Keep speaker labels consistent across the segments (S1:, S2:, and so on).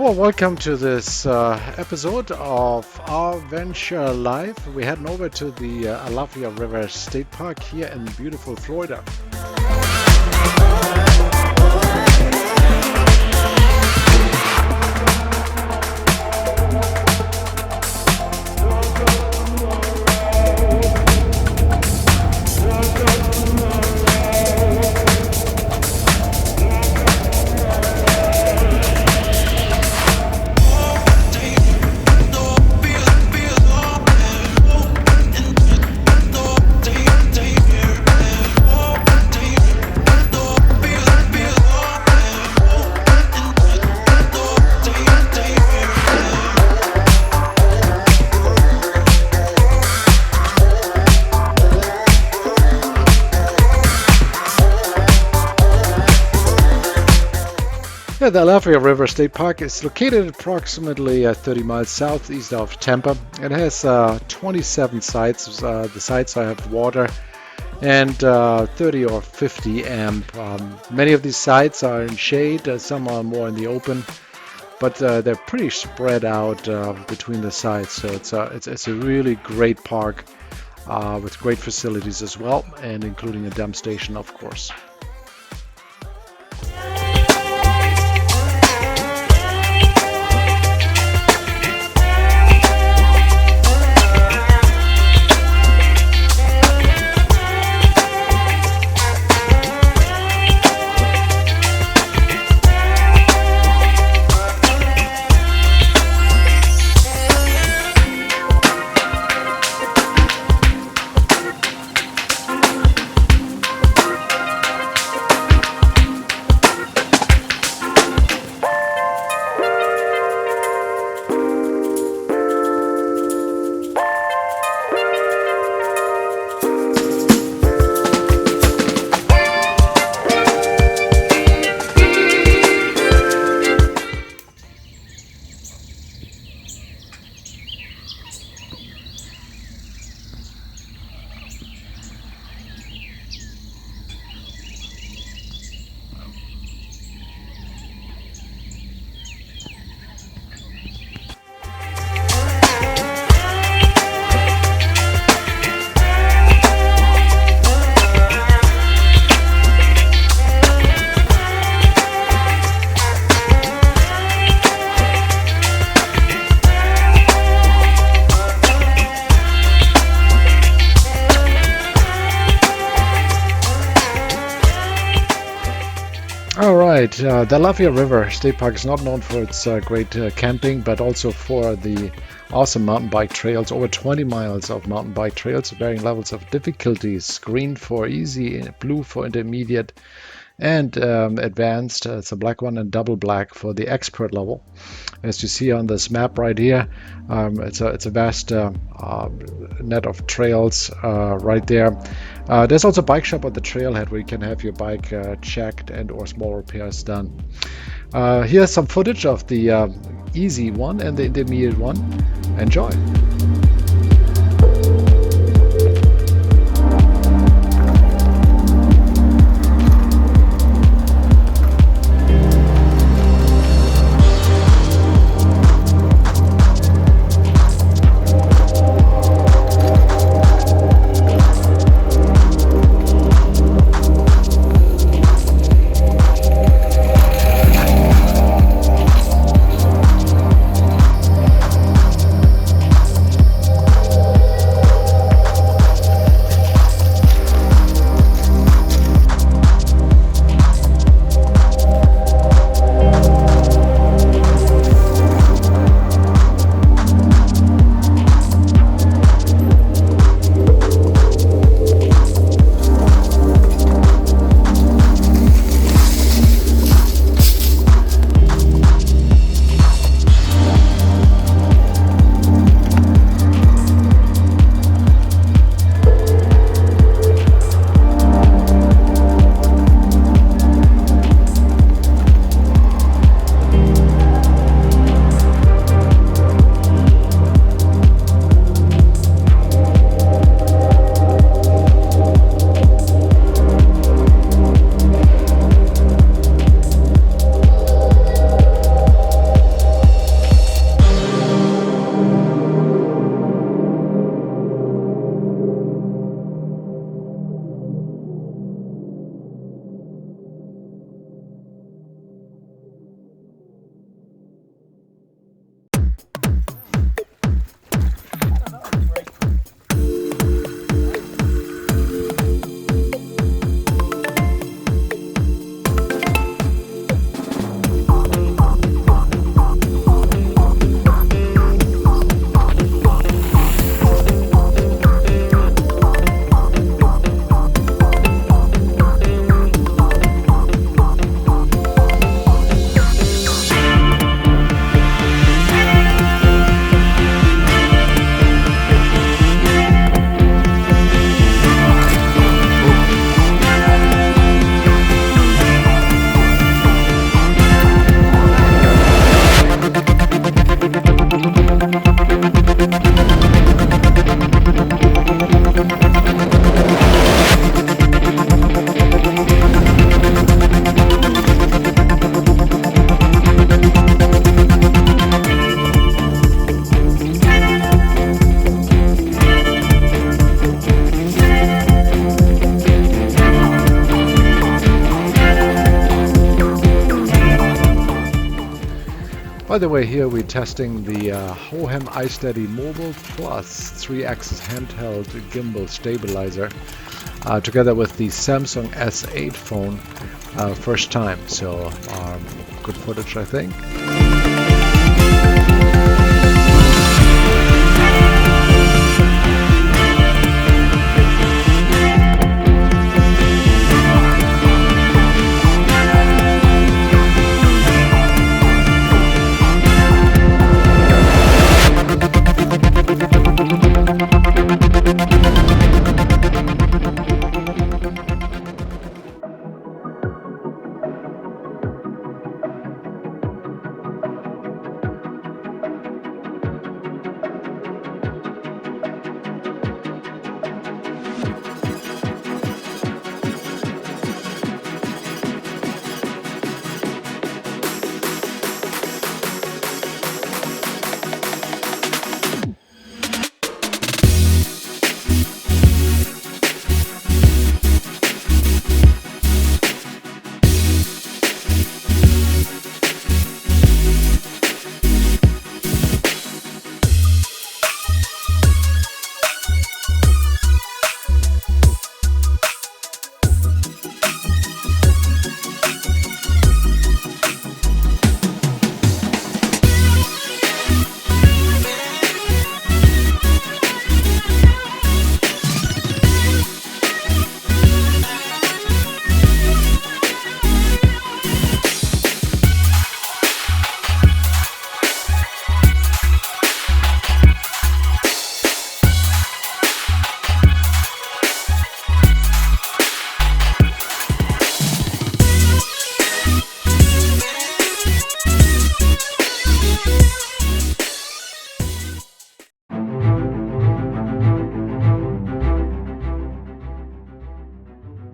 S1: Well, welcome to this episode of our venture live. We're heading over to the Alafia River State Park here in beautiful Florida. Yeah, the Alafia River State Park is located approximately 30 miles southeast of Tampa. It has 27 sites. The sites have water and 30 or 50 amp. Many of these sites are in shade, some are more in the open, but they're pretty spread out between the sites. So it's a really great park with great facilities as well, and including a dump station, of course. Alright, the Alafia River State Park is not known for its great camping, but also for the awesome mountain bike trails. Over 20 miles of mountain bike trails, varying levels of difficulties. Green for easy, blue for intermediate, and advanced. It's a black one and double black for the expert level. As you see on this map right here, it's a vast net of trails right there. There's also a bike shop at the trailhead where you can have your bike checked and or small repairs done. Here's some footage of the easy one and the intermediate one. Enjoy. By the way, here we're testing the Hohem iSteady Mobile Plus 3-axis handheld gimbal stabilizer together with the Samsung S8 phone first time. So good footage, I think.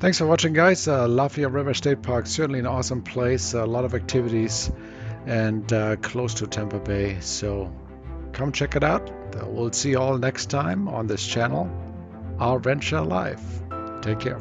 S1: Thanks for watching, guys. Alafia River State Park, certainly an awesome place. A lot of activities and close to Tampa Bay. So come check it out. We'll see you all next time on this channel, Our Venture Life. Take care.